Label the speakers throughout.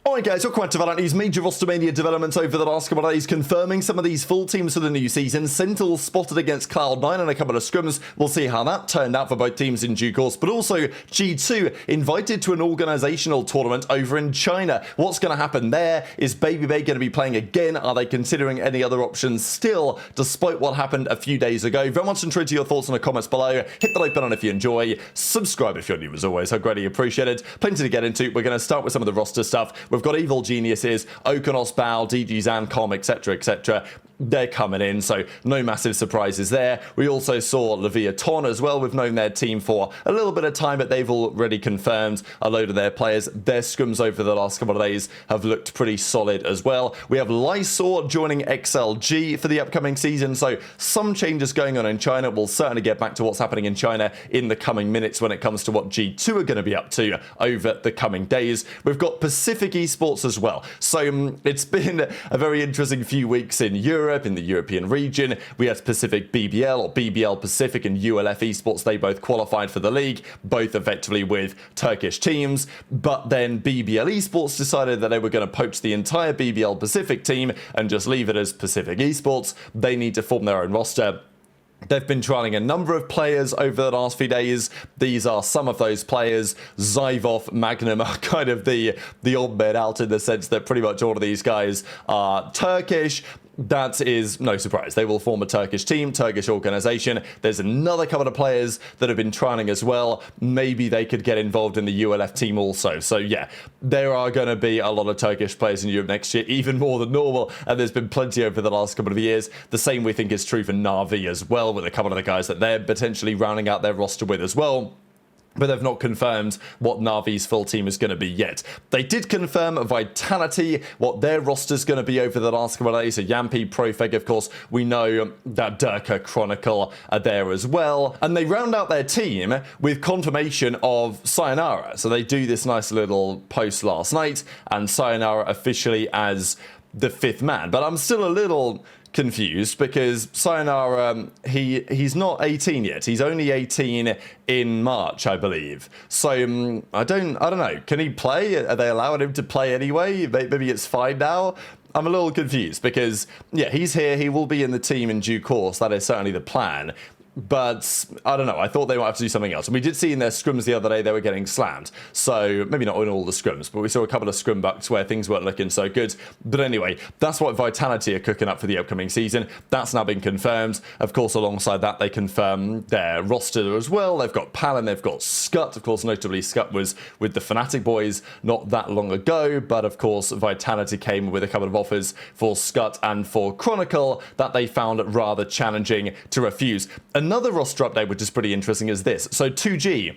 Speaker 1: Alright guys, welcome back to VALORANT. Major Rostermania developments over the last couple of days, confirming some of these full teams for the new season. Sentinels spotted against Cloud9 and a couple of scrims. We'll see how that turned out for both teams in due course. But also, G2 invited to an organizational tournament over in China. What's going to happen there? Is Baby Bay going to be playing again? Are they considering any other options still, despite what happened a few days ago? Very much intrigued to your thoughts in the comments below. Hit the like button if you enjoy. Subscribe if you're new as always. I greatly appreciate it. Plenty to get into. We're going to start with some of the roster stuff. We've got Evil Geniuses, Okonos, Bao, DG Zancom, etc, etc. They're coming in, so no massive surprises there. We also saw Leviathan as well. We've known their team for a little bit of time, but they've already confirmed a load of their players. Their scrims over the last couple of days have looked pretty solid as well. We have Lysor joining XLG for the upcoming season, so some changes going on in China. We'll certainly get back to what's happening in China in the coming minutes when it comes to what G2 are going to be up to over the coming days. We've got Pacific Esports as well. So it's been a very interesting few weeks in Europe, in the European region. We had Pacific BBL or BBL Pacific and ULF Esports. They both qualified for the league, both effectively with Turkish teams. But then BBL Esports decided that they were going to poach the entire BBL Pacific team and just leave it as Pacific Esports. They need to form their own roster. They've been trialing a number of players over the last few days. These are some of those players. Zyvov, Magnum are kind of the odd men out in the sense that pretty much all of these guys are Turkish. That is no surprise. They will form a Turkish team, Turkish organization. There's another couple of players that have been trialing as well. Maybe they could get involved in the ULF team also. So yeah, there are going to be a lot of Turkish players in Europe next year, even more than normal. And there's been plenty over the last couple of years. The same we think is true for Na'Vi as well, with a couple of the guys that they're potentially rounding out their roster with as well. But they've not confirmed what Na'Vi's full team is going to be yet. They did confirm Vitality, what their roster's going to be over the last couple of days. So Yampi, Profeg, of course, we know that Durka Chronicle are there as well. And they round out their team with confirmation of Sayonara. So they do this nice little post last night, and Sayonara officially as the fifth man. But I'm still a little confused because Sayonara, he's not 18 yet. He's only 18 in March, I believe. So I don't know. Can he play? Are they allowing him to play anyway? Maybe it's fine now. I'm a little confused because yeah, he's here. He will be in the team in due course. That is certainly the plan. But I don't know, I thought they might have to do something else. And we did see in their scrims the other day they were getting slammed. So maybe not in all the scrims, but we saw a couple of Scrimbux where things weren't looking so good. But anyway, that's what Vitality are cooking up for the upcoming season. That's now been confirmed. Of course, alongside that, they confirm their roster as well. They've got Palin, they've got Scut. Of course, notably Scut was with the Fnatic boys not that long ago. But of course, Vitality came with a couple of offers for Scut and for Chronicle that they found rather challenging to refuse. Another roster update which is pretty interesting is this. So 2G,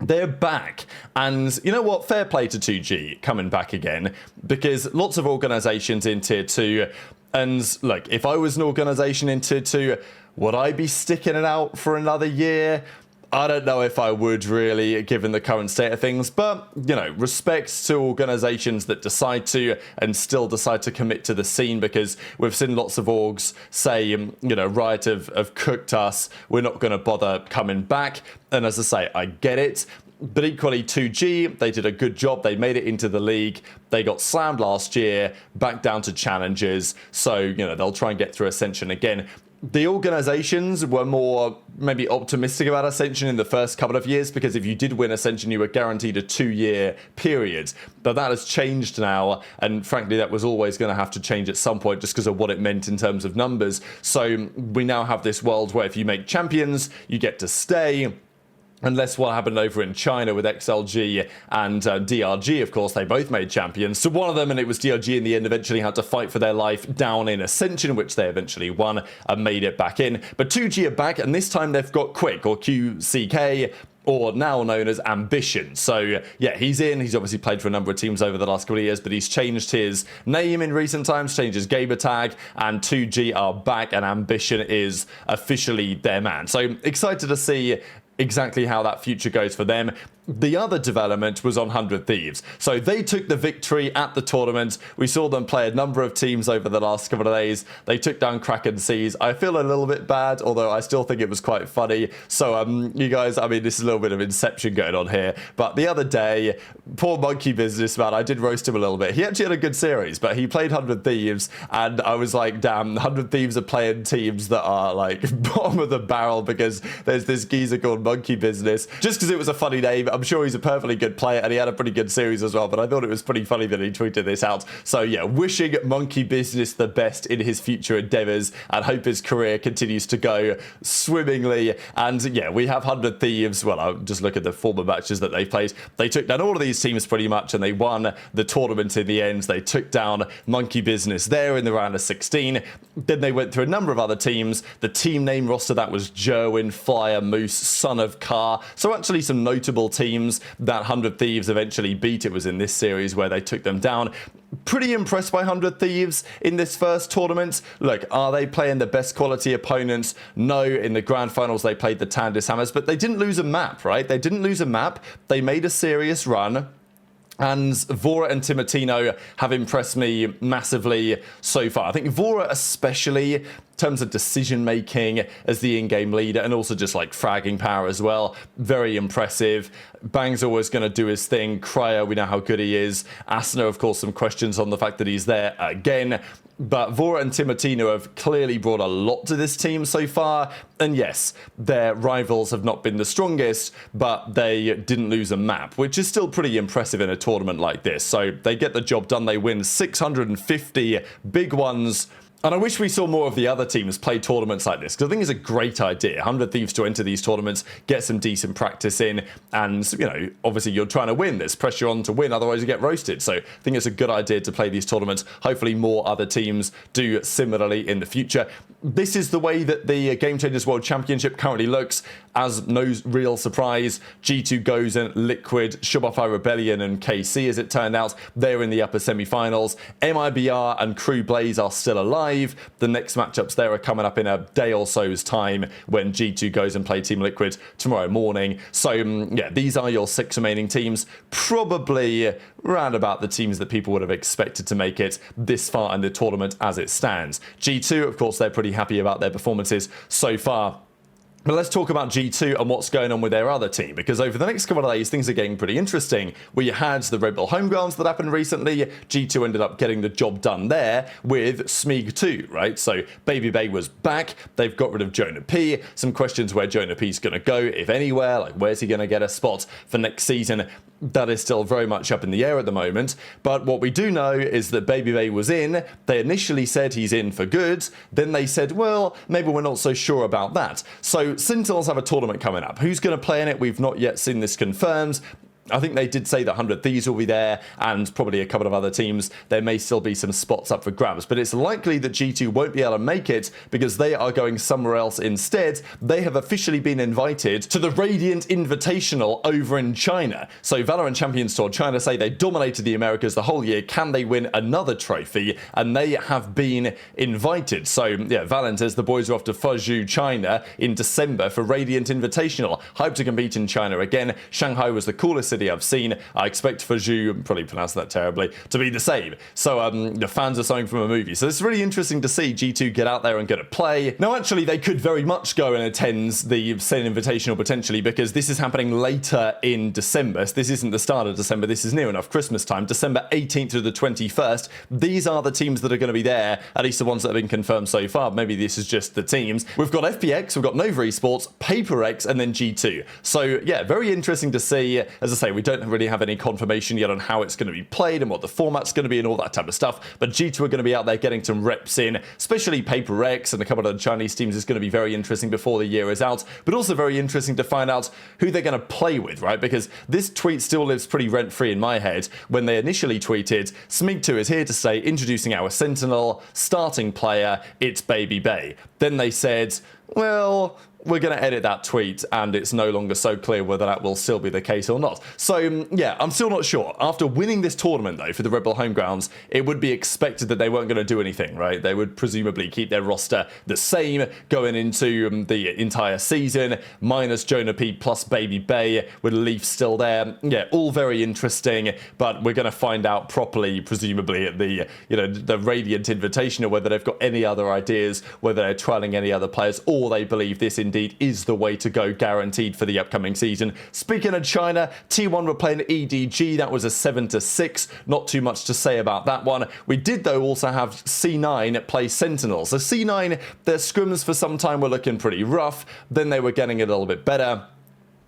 Speaker 1: they're back, and you know what, fair play to 2G coming back again, because lots of organizations in tier 2, and look, if I was an organization in tier 2, would I be sticking it out for another year? I don't know if I would really, given the current state of things, but, you know, respect to organizations that decide to and still decide to commit to the scene, because we've seen lots of orgs say, you know, Riot have cooked us, we're not going to bother coming back. And as I say, I get it. But equally, 2G, they did a good job. They made it into the league. They got slammed last year, back down to challenges. So, you know, they'll try and get through Ascension again. The organizations were more maybe optimistic about Ascension in the first couple of years, because if you did win Ascension, you were guaranteed a 2-year period. But that has changed now, and frankly, that was always going to have to change at some point just because of what it meant in terms of numbers. So we now have this world where if you make champions, you get to stay. Unless what happened over in China with XLG and DRG, of course, they both made champions. So one of them, and it was DRG in the end, eventually had to fight for their life down in Ascension, which they eventually won and made it back in. But 2G are back, and this time they've got Quick, or QCK, or now known as Ambition. So yeah, he's in. He's obviously played for a number of teams over the last couple of years, but he's changed his name in recent times, changed his gamer tag, and 2G are back, and Ambition is officially their man. So excited to see exactly how that future goes for them. The other development was on 100 Thieves. So they took the victory at the tournament. We saw them play a number of teams over the last couple of days. They took down Kraken Seas. I feel a little bit bad, although I still think it was quite funny. So you guys, I mean, this is a little bit of Inception going on here. But the other day, poor Monkey Businessman, I did roast him a little bit. He actually had a good series, but he played 100 Thieves, and I was like, damn, 100 Thieves are playing teams that are like bottom of the barrel because there's this geezer called Monkey Business. Just because it was a funny name, I'm sure he's a perfectly good player, and he had a pretty good series as well, but I thought it was pretty funny that he tweeted this out. So yeah, wishing Monkey Business the best in his future endeavors, and hope his career continues to go swimmingly. And yeah, we have 100 Thieves. Well, I'll just look at the former matches that they played. They took down all of these teams pretty much, and they won the tournament in the end. They took down Monkey Business there in the round of 16. Then they went through a number of other teams. The team name roster, that was Jerwin, Flyer, Moose, Son of Car. So actually some notable teams that 100 Thieves eventually beat. It was in this series where they took them down. Pretty impressed by 100 Thieves in this first tournament. Look, are they playing the best quality opponents? No, in the grand finals they played the Tandis Hammers, but they didn't lose a map, right? They didn't lose a map. They made a serious run. And Vora and Timotino have impressed me massively so far. I think Vora especially in terms of decision making as the in-game leader, and also just like fragging power as well. Very impressive. Bang's always going to do his thing. Cryo, we know how good he is. Asno, of course, some questions on the fact that he's there again. But Vora and Timotino have clearly brought a lot to this team so far. And yes, their rivals have not been the strongest, but they didn't lose a map, which is still pretty impressive in a tournament like this. So they get the job done. They win 650 big ones. And I wish we saw more of the other teams play tournaments like this, because I think it's a great idea. 100 Thieves to enter these tournaments, get some decent practice in, and, you know, obviously you're trying to win. There's pressure on to win, otherwise you get roasted. So I think it's a good idea to play these tournaments. Hopefully more other teams do similarly in the future. This is the way that the Game Changers World Championship currently looks. As no real surprise, G2 goes and Liquid, Shopify Rebellion and KC, as it turned out, they're in the upper semi-finals. MIBR and Crew Blaze are still alive. The next matchups there are coming up in a day or so's time when G2 goes and play Team Liquid tomorrow morning. So yeah, these are your 6 remaining teams. Probably round about the teams that people would have expected to make it this far in the tournament as it stands. G2, of course, they're pretty happy about their performances so far. But let's talk about G2 and what's going on with their other team, because over the next couple of days, things are getting pretty interesting. We had the Red Bull Homegrounds that happened recently. G2 ended up getting the job done there with Smeeg 2, right? So Baby Bay was back. They've got rid of Jonah P. Some questions where Jonah P's going to go, if anywhere. Like, where's he going to get a spot for next season? That is still very much up in the air at the moment. But what we do know is that Baby Bay was in. They initially said he's in for good. Then they said, well, maybe we're not so sure about that. So Sentinels have a tournament coming up. Who's going to play in it? We've not yet seen this confirmed. I think they did say that 100 Thieves will be there, and probably a couple of other teams. There may still be some spots up for grabs, but it's likely that G2 won't be able to make it because they are going somewhere else instead. They have officially been invited to the Radiant Invitational over in China. So VALORANT Champions Tour, China say they dominated the Americas the whole year. Can they win another trophy? And they have been invited. So yeah, Valent says the boys are off to Fuzhou, China in December for Radiant Invitational. Hope to compete in China again. Shanghai was the coolest city I've seen. I expect Fuzhou, probably pronounced that terribly, to be the same. So the fans are something from a movie. So it's really interesting to see G2 get out there and get a play. Now actually they could very much go and attend the SEN Invitational potentially, because this is happening later in December. So this isn't the start of December, this is near enough Christmas time, December 18th to the 21st. These are the teams that are going to be there, at least the ones that have been confirmed so far. Maybe this is just the teams. We've got FPX, we've got Nova Esports, PaperX, and then G2. So yeah, very interesting to see. As I say, we don't really have any confirmation yet on how it's going to be played and what the format's going to be and all that type of stuff, but G2 are going to be out there getting some reps in, especially PaperX and a couple of the Chinese teams is going to be very interesting before the year is out, but also very interesting to find out who they're going to play with, right? Because this tweet still lives pretty rent-free in my head when they initially tweeted, Smeeg 2 is here to stay, introducing our Sentinel, starting player, it's Baby Bay. Then they said, well, we're going to edit that tweet, and it's no longer so clear whether that will still be the case or not. So, yeah, I'm still not sure. After winning this tournament, though, for the Red Bull home grounds, it would be expected that they weren't going to do anything, right? They would presumably keep their roster the same going into the entire season, minus Jonah P plus Baby Bay, with Leaf still there. Yeah, all very interesting, but we're going to find out properly, presumably, at the, the Radiant Invitational, whether they've got any other ideas, whether they're trialing any other players, or they believe this indeed is the way to go, guaranteed for the upcoming season. Speaking of China, T1 were playing EDG. That was a 7-6. Not too much to say about that one. We did, though, also have C9 play Sentinels. So C9, their scrims for some time were looking pretty rough. Then they were getting a little bit better.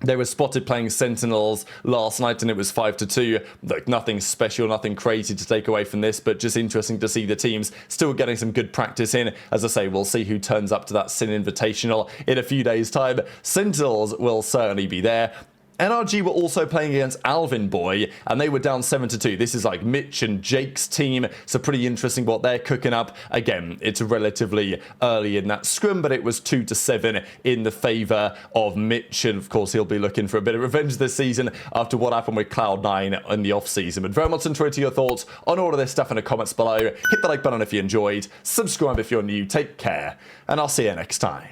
Speaker 1: They were spotted playing Sentinels last night, and it was 5-2. Like, nothing special, nothing crazy to take away from this, but just interesting to see the teams still getting some good practice in. As I say, we'll see who turns up to that SEN Invitational in a few days' time. Sentinels will certainly be there. NRG were also playing against Alvin Boy, and they were down 7-2. This is like Mitch and Jake's team, so pretty interesting what they're cooking up. Again, it's relatively early in that scrum, but it was 2-7 in the favour of Mitch, and of course he'll be looking for a bit of revenge this season after what happened with Cloud9 in the off-season. But very much enjoyed your thoughts on all of this stuff in the comments below. Hit the like button if you enjoyed, subscribe if you're new, take care, and I'll see you next time.